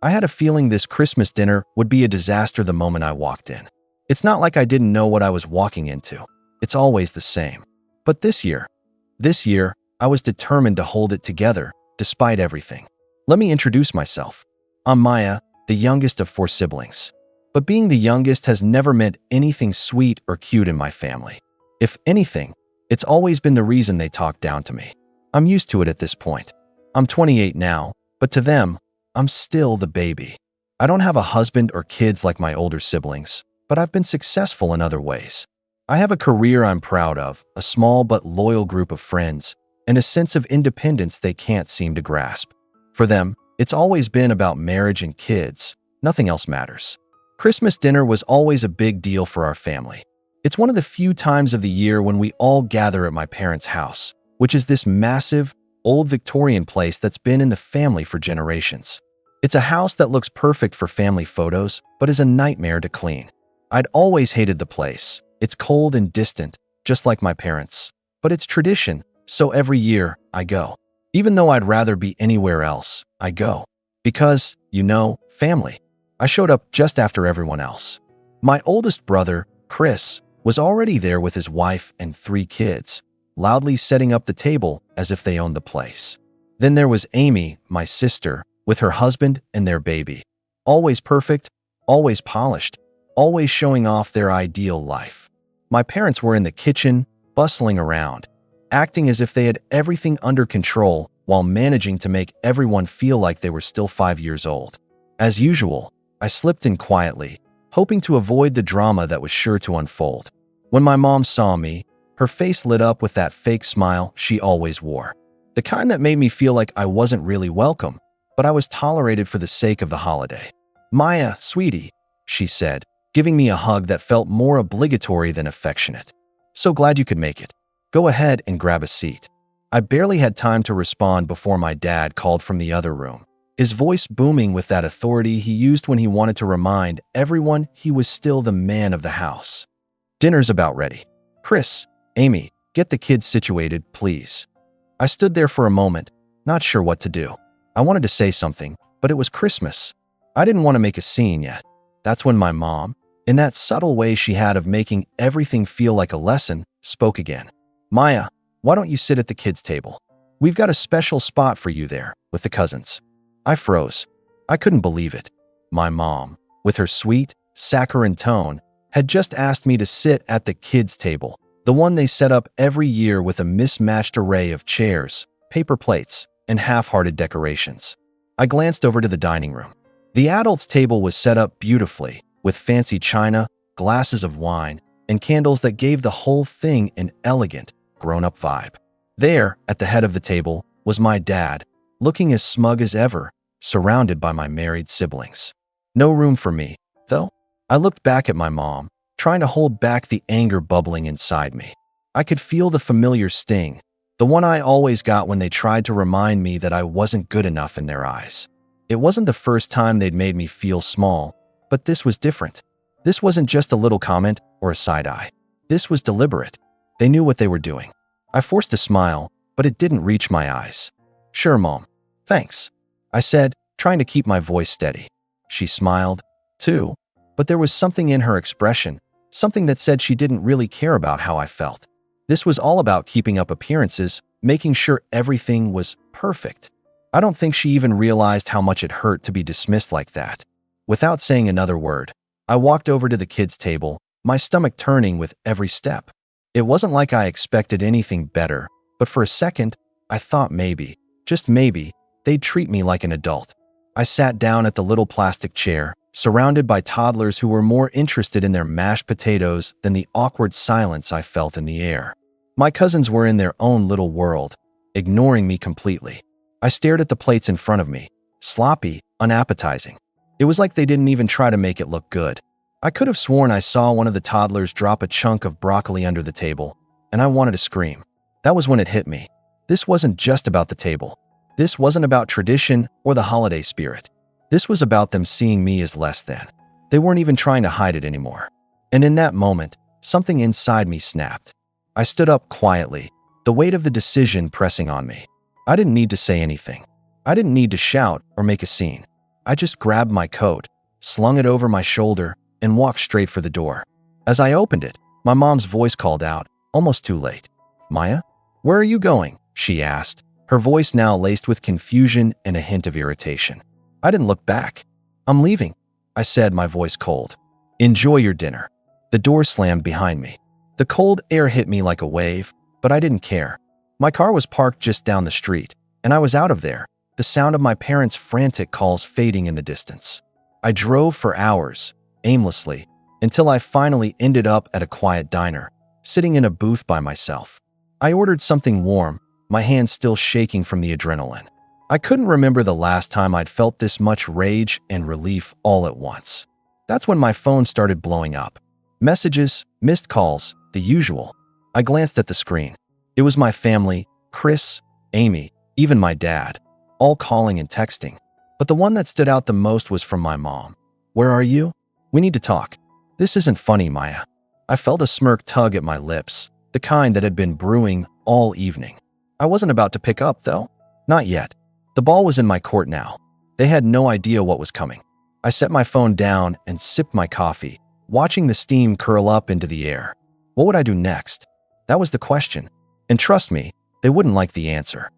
I had a feeling this Christmas dinner would be a disaster the moment I walked in. It's not like I didn't know what I was walking into. It's always the same. But this year, I was determined to hold it together, despite everything. Let me introduce myself. I'm Maya, the youngest of 4 siblings. But being the youngest has never meant anything sweet or cute in my family. If anything, it's always been the reason they talk down to me. I'm used to it at this point. I'm 28 now, but to them, I'm still the baby. I don't have a husband or kids like my older siblings, but I've been successful in other ways. I have a career I'm proud of, a small but loyal group of friends, and a sense of independence they can't seem to grasp. For them, it's always been about marriage and kids. Nothing else matters. Christmas dinner was always a big deal for our family. It's one of the few times of the year when we all gather at my parents' house, which is this massive, old Victorian place that's been in the family for generations. It's a house that looks perfect for family photos, but is a nightmare to clean. I'd always hated the place. It's cold and distant, just like my parents. But it's tradition, so every year, I go. Even though I'd rather be anywhere else, I go. Because, family. I showed up just after everyone else. My oldest brother, Chris, was already there with his wife and 3 kids, loudly setting up the table as if they owned the place. Then there was Amy, my sister, with her husband and their baby. Always perfect, always polished, always showing off their ideal life. My parents were in the kitchen, bustling around, acting as if they had everything under control while managing to make everyone feel like they were still 5 years old. As usual, I slipped in quietly, hoping to avoid the drama that was sure to unfold. When my mom saw me, her face lit up with that fake smile she always wore. The kind that made me feel like I wasn't really welcome, but I was tolerated for the sake of the holiday. "Maya, sweetie," she said, giving me a hug that felt more obligatory than affectionate. "So glad you could make it. Go ahead and grab a seat." I barely had time to respond before my dad called from the other room, his voice booming with that authority he used when he wanted to remind everyone he was still the man of the house. "Dinner's about ready. Chris, Amy, get the kids situated, please." I stood there for a moment, not sure what to do. I wanted to say something, but it was Christmas. I didn't want to make a scene yet. That's when my mom, in that subtle way she had of making everything feel like a lesson, spoke again. "Maya, why don't you sit at the kids' table? We've got a special spot for you there, with the cousins." I froze. I couldn't believe it. My mom, with her sweet, saccharine tone, had just asked me to sit at the kids' table, the one they set up every year with a mismatched array of chairs, paper plates, and half-hearted decorations. I glanced over to the dining room. The adults' table was set up beautifully, with fancy china, glasses of wine, and candles that gave the whole thing an elegant, grown-up vibe. There, at the head of the table, was my dad, looking as smug as ever, surrounded by my married siblings. No room for me, though. I looked back at my mom, trying to hold back the anger bubbling inside me. I could feel the familiar sting, the one I always got when they tried to remind me that I wasn't good enough in their eyes. It wasn't the first time they'd made me feel small, but this was different. This wasn't just a little comment or a side eye. This was deliberate. They knew what they were doing. I forced a smile, but it didn't reach my eyes. "Sure, Mom. Thanks," I said, trying to keep my voice steady. She smiled, too, but there was something in her expression, something that said she didn't really care about how I felt. This was all about keeping up appearances, making sure everything was perfect. I don't think she even realized how much it hurt to be dismissed like that. Without saying another word, I walked over to the kids' table, my stomach turning with every step. It wasn't like I expected anything better, but for a second, I thought maybe, just maybe, they'd treat me like an adult. I sat down at the little plastic chair, surrounded by toddlers who were more interested in their mashed potatoes than the awkward silence I felt in the air. My cousins were in their own little world, ignoring me completely. I stared at the plates in front of me, sloppy, unappetizing. It was like they didn't even try to make it look good. I could have sworn I saw one of the toddlers drop a chunk of broccoli under the table, and I wanted to scream. That was when it hit me. This wasn't just about the table. This wasn't about tradition or the holiday spirit. This was about them seeing me as less than. They weren't even trying to hide it anymore. And in that moment, something inside me snapped. I stood up quietly, the weight of the decision pressing on me. I didn't need to say anything. I didn't need to shout or make a scene. I just grabbed my coat, slung it over my shoulder, and walked straight for the door. As I opened it, my mom's voice called out, almost too late. "Maya, where are you going?" she asked, her voice now laced with confusion and a hint of irritation. I didn't look back. "I'm leaving," I said, my voice cold. "Enjoy your dinner." The door slammed behind me. The cold air hit me like a wave, but I didn't care. My car was parked just down the street, and I was out of there, the sound of my parents' frantic calls fading in the distance. I drove for hours, aimlessly, until I finally ended up at a quiet diner, sitting in a booth by myself. I ordered something warm, my hands still shaking from the adrenaline. I couldn't remember the last time I'd felt this much rage and relief all at once. That's when my phone started blowing up. Messages, missed calls, the usual. I glanced at the screen. It was my family, Chris, Amy, even my dad, all calling and texting. But the one that stood out the most was from my mom. "Where are you? We need to talk." "This isn't funny, Maya." I felt a smirk tug at my lips, the kind that had been brewing all evening. I wasn't about to pick up, though. Not yet. The ball was in my court now. They had no idea what was coming. I set my phone down and sipped my coffee, watching the steam curl up into the air. What would I do next? That was the question. And trust me, they wouldn't like the answer.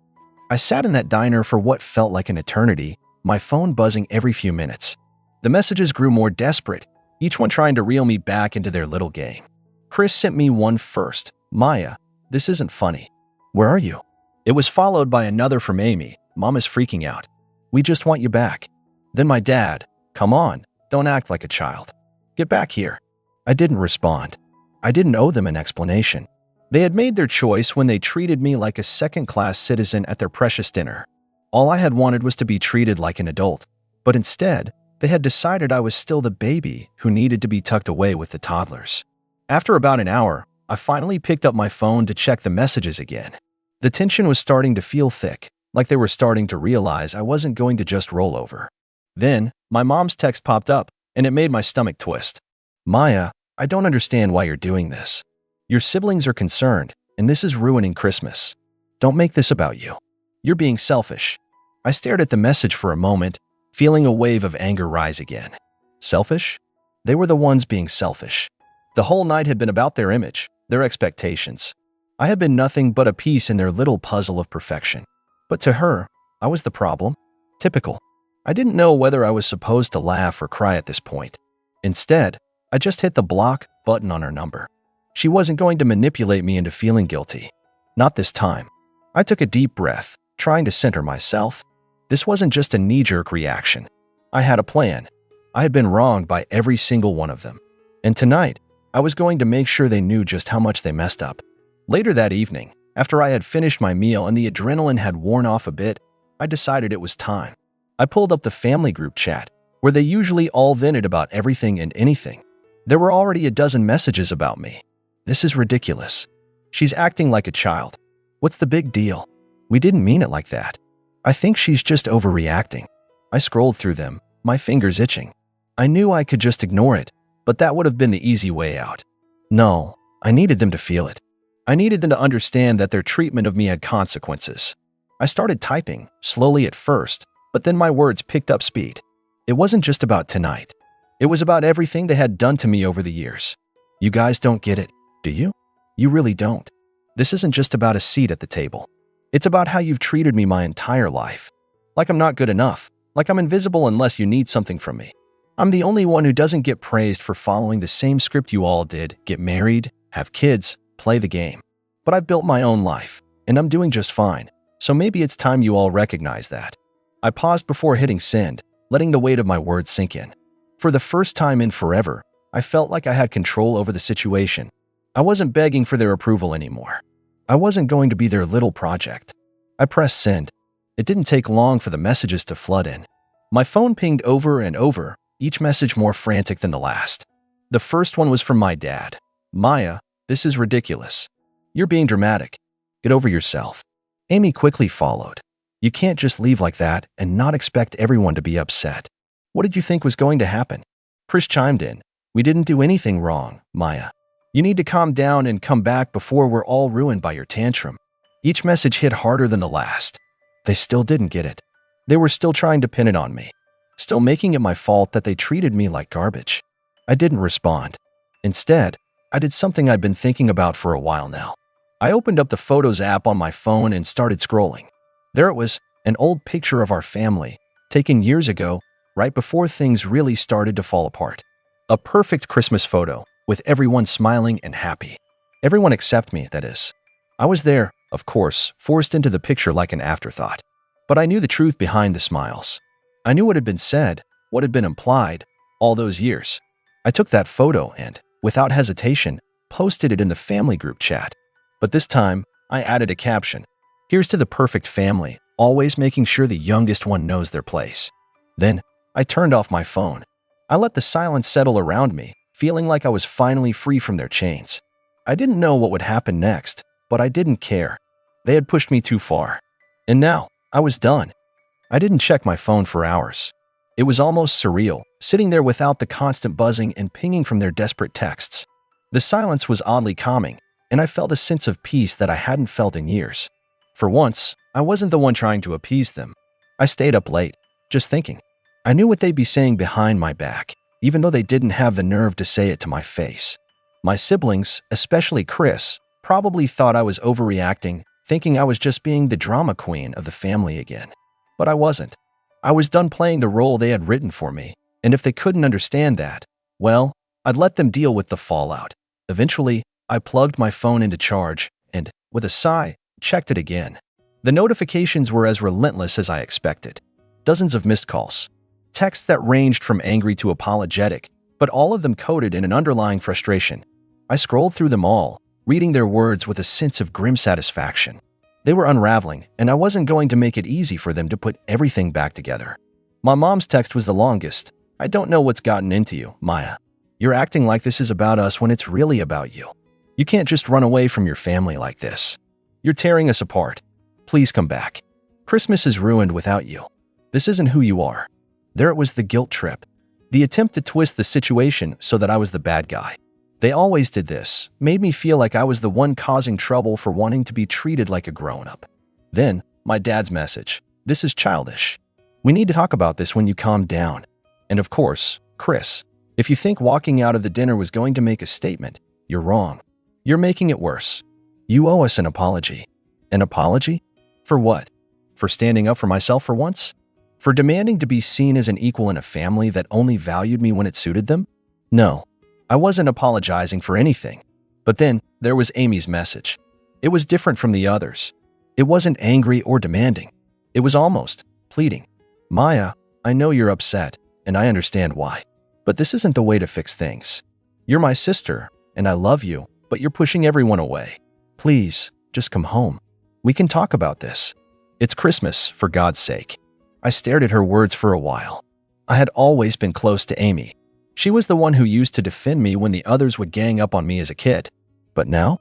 I sat in that diner for what felt like an eternity, my phone buzzing every few minutes. The messages grew more desperate, each one trying to reel me back into their little game. Chris sent me one first. "Maya, this isn't funny. Where are you?" It was followed by another from Amy. "Mom is freaking out. We just want you back." Then my dad. "Come on, don't act like a child. Get back here." I didn't respond. I didn't owe them an explanation. They had made their choice when they treated me like a second-class citizen at their precious dinner. All I had wanted was to be treated like an adult, but instead, they had decided I was still the baby who needed to be tucked away with the toddlers. After about an hour, I finally picked up my phone to check the messages again. The tension was starting to feel thick, like they were starting to realize I wasn't going to just roll over. Then, my mom's text popped up, and it made my stomach twist. "Maya, I don't understand why you're doing this. Your siblings are concerned, and this is ruining Christmas. Don't make this about you. You're being selfish." I stared at the message for a moment, feeling a wave of anger rise again. Selfish? They were the ones being selfish. The whole night had been about their image, their expectations. I had been nothing but a piece in their little puzzle of perfection. But to her, I was the problem. Typical. I didn't know whether I was supposed to laugh or cry at this point. Instead, I just hit the block button on her number. She wasn't going to manipulate me into feeling guilty. Not this time. I took a deep breath, trying to center myself. This wasn't just a knee-jerk reaction. I had a plan. I had been wronged by every single one of them. And tonight, I was going to make sure they knew just how much they messed up. Later that evening, after I had finished my meal and the adrenaline had worn off a bit, I decided it was time. I pulled up the family group chat, where they usually all vented about everything and anything. There were already a dozen messages about me. This is ridiculous. She's acting like a child. What's the big deal? We didn't mean it like that. I think she's just overreacting. I scrolled through them, my fingers itching. I knew I could just ignore it, but that would have been the easy way out. No, I needed them to feel it. I needed them to understand that their treatment of me had consequences. I started typing, slowly at first, but then my words picked up speed. It wasn't just about tonight. It was about everything they had done to me over the years. You guys don't get it, do you? You really don't. This isn't just about a seat at the table. It's about how you've treated me my entire life. Like I'm not good enough, like I'm invisible unless you need something from me. I'm the only one who doesn't get praised for following the same script you all did, get married, have kids, play the game. But I've built my own life, and I'm doing just fine, so maybe it's time you all recognize that. I paused before hitting send, letting the weight of my words sink in. For the first time in forever, I felt like I had control over the situation. I wasn't begging for their approval anymore. I wasn't going to be their little project. I pressed send. It didn't take long for the messages to flood in. My phone pinged over and over, each message more frantic than the last. The first one was from my dad. "Maya, this is ridiculous. You're being dramatic. Get over yourself." Amy quickly followed. "You can't just leave like that and not expect everyone to be upset. What did you think was going to happen?" Chris chimed in. "We didn't do anything wrong, Maya. You need to calm down and come back before we're all ruined by your tantrum." Each message hit harder than the last. They still didn't get it. They were still trying to pin it on me. still making it my fault that they treated me like garbage. I didn't respond. Instead, I did something I'd been thinking about for a while now. I opened up the Photos app on my phone and started scrolling. There it was, an old picture of our family, taken years ago, right before things really started to fall apart. A perfect Christmas photo, with everyone smiling and happy. Everyone except me, that is. I was there, of course, forced into the picture like an afterthought. But I knew the truth behind the smiles. I knew what had been said, what had been implied, all those years. I took that photo and, without hesitation, posted it in the family group chat. But this time, I added a caption. Here's to the perfect family, always making sure the youngest one knows their place. Then, I turned off my phone. I let the silence settle around me, feeling like I was finally free from their chains. I didn't know what would happen next, but I didn't care. They had pushed me too far. And now, I was done. I didn't check my phone for hours. It was almost surreal, sitting there without the constant buzzing and pinging from their desperate texts. The silence was oddly calming, and I felt a sense of peace that I hadn't felt in years. For once, I wasn't the one trying to appease them. I stayed up late, just thinking. I knew what they'd be saying behind my back, even though they didn't have the nerve to say it to my face. My siblings, especially Chris, probably thought I was overreacting, thinking I was just being the drama queen of the family again. But I wasn't. I was done playing the role they had written for me, and if they couldn't understand that, well, I'd let them deal with the fallout. Eventually, I plugged my phone into charge and, with a sigh, checked it again. The notifications were as relentless as I expected. Dozens of missed calls. Texts that ranged from angry to apologetic, but all of them coded in an underlying frustration. I scrolled through them all, reading their words with a sense of grim satisfaction. They were unraveling, and I wasn't going to make it easy for them to put everything back together. My mom's text was the longest. I don't know what's gotten into you, Maya. You're acting like this is about us when it's really about you. You can't just run away from your family like this. You're tearing us apart. Please come back. Christmas is ruined without you. This isn't who you are. There it was, the guilt trip. The attempt to twist the situation so that I was the bad guy. They always did this, made me feel like I was the one causing trouble for wanting to be treated like a grown-up. Then, my dad's message. This is childish. We need to talk about this when you calm down. And of course, Chris, if you think walking out of the dinner was going to make a statement, you're wrong. You're making it worse. You owe us an apology. An apology? For what? For standing up for myself for once? For demanding to be seen as an equal in a family that only valued me when it suited them? No, I wasn't apologizing for anything. But then, there was Amy's message. It was different from the others. It wasn't angry or demanding. It was almost pleading. Maya, I know you're upset, and I understand why. But this isn't the way to fix things. You're my sister, and I love you, but you're pushing everyone away. Please, just come home. We can talk about this. It's Christmas, for God's sake. I stared at her words for a while. I had always been close to Amy. She was the one who used to defend me when the others would gang up on me as a kid. But now,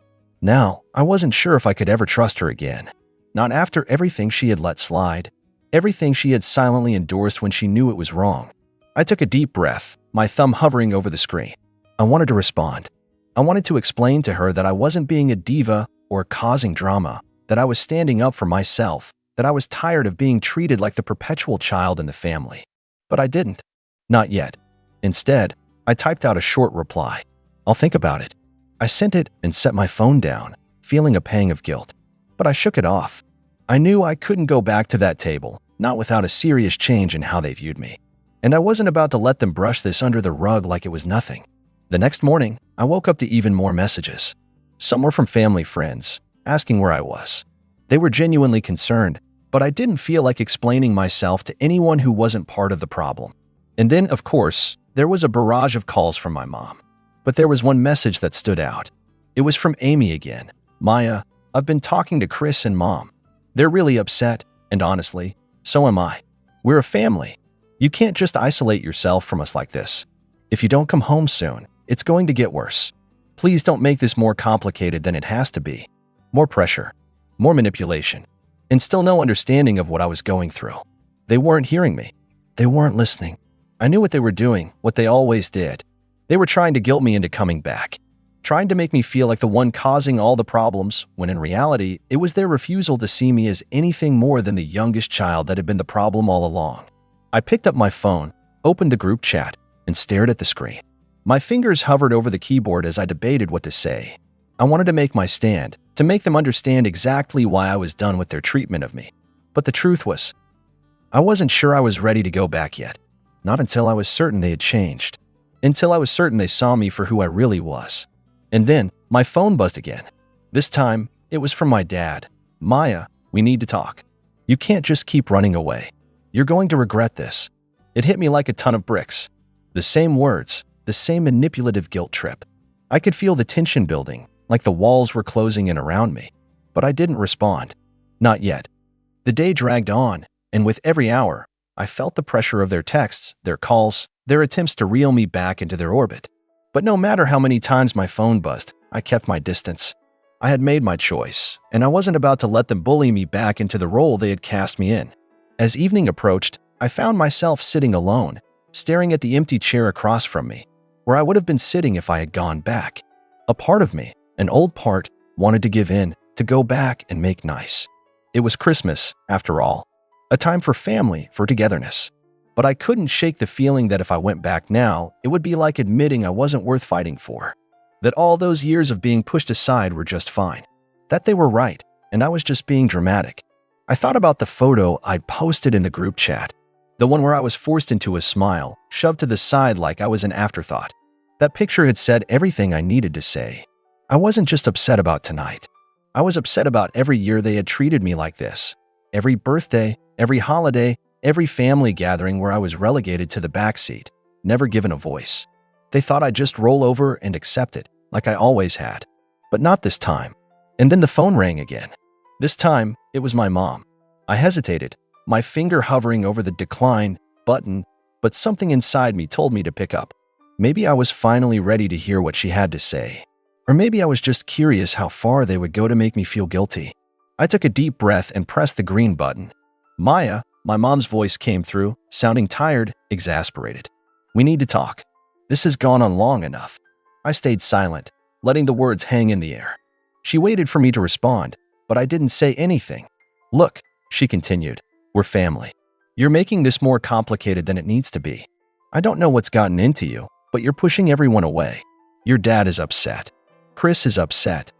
I wasn't sure if I could ever trust her again. Not after everything she had let slide, everything she had silently endorsed when she knew it was wrong. I took a deep breath, my thumb hovering over the screen. I wanted to respond. I wanted to explain to her that I wasn't being a diva or causing drama, that I was standing up for myself, that I was tired of being treated like the perpetual child in the family. But I didn't. Not yet. Instead, I typed out a short reply. I'll think about it. I sent it and set my phone down, feeling a pang of guilt. But I shook it off. I knew I couldn't go back to that table, not without a serious change in how they viewed me. And I wasn't about to let them brush this under the rug like it was nothing. The next morning, I woke up to even more messages. Some were from family friends, asking where I was. They were genuinely concerned, but I didn't feel like explaining myself to anyone who wasn't part of the problem. And then, of course, there was a barrage of calls from my mom. But there was one message that stood out. It was from Amy again. Maya, I've been talking to Chris and Mom. They're really upset, and honestly, so am I. We're a family. You can't just isolate yourself from us like this. If you don't come home soon, it's going to get worse. Please don't make this more complicated than it has to be. More pressure, more manipulation, and still no understanding of what I was going through. They weren't hearing me. They weren't listening. I knew what they were doing, what they always did. They were trying to guilt me into coming back, trying to make me feel like the one causing all the problems, when in reality, it was their refusal to see me as anything more than the youngest child that had been the problem all along. I picked up my phone, opened the group chat, and stared at the screen. My fingers hovered over the keyboard as I debated what to say. I wanted to make my stand, to make them understand exactly why I was done with their treatment of me. But the truth was, I wasn't sure I was ready to go back yet. Not until I was certain they had changed. Until I was certain they saw me for who I really was. And then, my phone buzzed again. This time, it was from my dad. "Maya, we need to talk. You can't just keep running away. You're going to regret this." It hit me like a ton of bricks. The same words, the same manipulative guilt trip. I could feel the tension building, like the walls were closing in around me. But I didn't respond. Not yet. The day dragged on, and with every hour, I felt the pressure of their texts, their calls, their attempts to reel me back into their orbit. But no matter how many times my phone buzzed, I kept my distance. I had made my choice, and I wasn't about to let them bully me back into the role they had cast me in. As evening approached, I found myself sitting alone, staring at the empty chair across from me, where I would have been sitting if I had gone back. A part of me, an old part, wanted to give in, to go back and make nice. It was Christmas, after all. A time for family, for togetherness. But I couldn't shake the feeling that if I went back now, it would be like admitting I wasn't worth fighting for. That all those years of being pushed aside were just fine. That they were right, and I was just being dramatic. I thought about the photo I'd posted in the group chat. The one where I was forced into a smile, shoved to the side like I was an afterthought. That picture had said everything I needed to say. I wasn't just upset about tonight. I was upset about every year they had treated me like this. Every birthday, every holiday, every family gathering where I was relegated to the backseat, never given a voice. They thought I'd just roll over and accept it, like I always had. But not this time. And then the phone rang again. This time, it was my mom. I hesitated, my finger hovering over the decline button, but something inside me told me to pick up. Maybe I was finally ready to hear what she had to say. Or maybe I was just curious how far they would go to make me feel guilty. I took a deep breath and pressed the green button. "Maya," my mom's voice came through, sounding tired, exasperated. "We need to talk. This has gone on long enough." I stayed silent, letting the words hang in the air. She waited for me to respond, but I didn't say anything. "Look," she continued, "we're family. You're making this more complicated than it needs to be. I don't know what's gotten into you, but you're pushing everyone away. Your dad is upset. Chris is upset.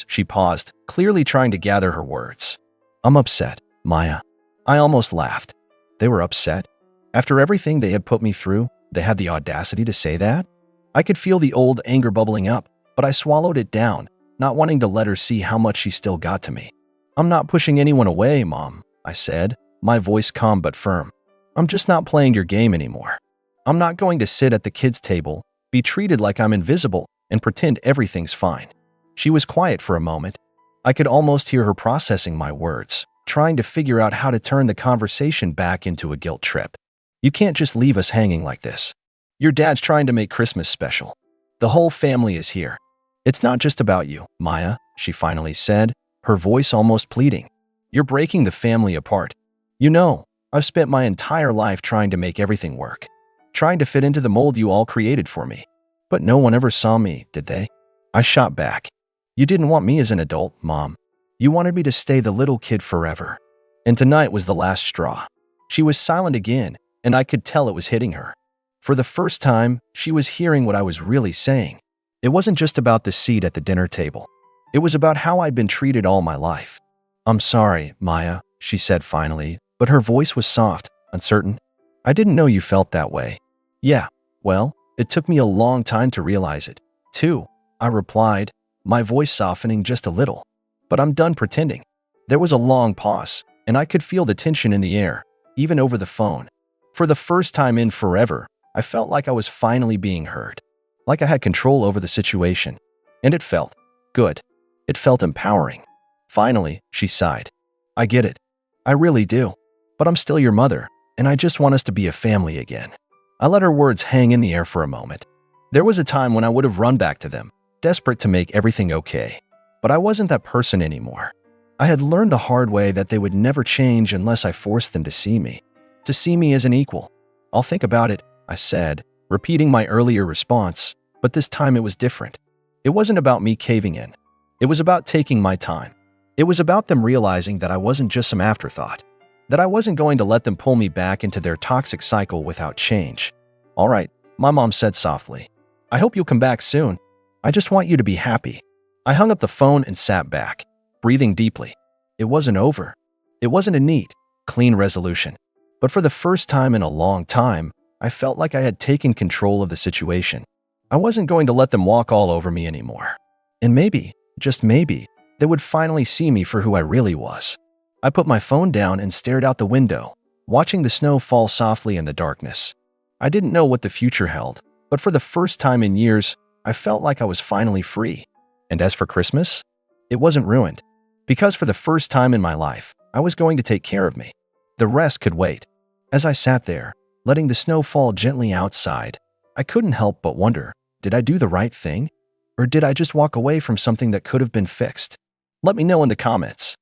She paused, clearly trying to gather her words. "I'm upset, Maya." I almost laughed. They were upset? After everything they had put me through, they had the audacity to say that? I could feel the old anger bubbling up, but I swallowed it down, not wanting to let her see how much she still got to me. "I'm not pushing anyone away, Mom," I said, my voice calm but firm. "I'm just not playing your game anymore. I'm not going to sit at the kids' table, be treated like I'm invisible, and pretend everything's fine." She was quiet for a moment. I could almost hear her processing my words, trying to figure out how to turn the conversation back into a guilt trip. "You can't just leave us hanging like this. Your dad's trying to make Christmas special. The whole family is here. It's not just about you, Maya," she finally said, her voice almost pleading. "You're breaking the family apart. You know, I've spent my entire life trying to make everything work, trying to fit into the mold you all created for me. But no one ever saw me, did they?" I shot back. "You didn't want me as an adult, Mom. You wanted me to stay the little kid forever. And tonight was the last straw." She was silent again, and I could tell it was hitting her. For the first time, she was hearing what I was really saying. It wasn't just about the seat at the dinner table. It was about how I'd been treated all my life. "I'm sorry, Maya," she said finally, but her voice was soft, uncertain. "I didn't know you felt that way." "Yeah, well, it took me a long time to realize it, too," I replied, my voice softening just a little. "But I'm done pretending." There was a long pause, and I could feel the tension in the air, even over the phone. For the first time in forever, I felt like I was finally being heard, like I had control over the situation. And it felt good. It felt empowering. "Finally," she sighed. "I get it. I really do. But I'm still your mother, and I just want us to be a family again." I let her words hang in the air for a moment. There was a time when I would have run back to them, desperate to make everything okay. But I wasn't that person anymore. I had learned the hard way that they would never change unless I forced them to see me as an equal. "I'll think about it," I said, repeating my earlier response, but this time it was different. It wasn't about me caving in. It was about taking my time. It was about them realizing that I wasn't just some afterthought. that I wasn't going to let them pull me back into their toxic cycle without change. "All right," my mom said softly. "I hope you'll come back soon. I just want you to be happy." I hung up the phone and sat back, breathing deeply. It wasn't over. It wasn't a neat, clean resolution. But for the first time in a long time, I felt like I had taken control of the situation. I wasn't going to let them walk all over me anymore. And maybe, just maybe, they would finally see me for who I really was. I put my phone down and stared out the window, watching the snow fall softly in the darkness. I didn't know what the future held, but for the first time in years, I felt like I was finally free. And as for Christmas, it wasn't ruined. Because for the first time in my life, I was going to take care of me. The rest could wait. As I sat there, letting the snow fall gently outside, I couldn't help but wonder, did I do the right thing? Or did I just walk away from something that could have been fixed? Let me know in the comments.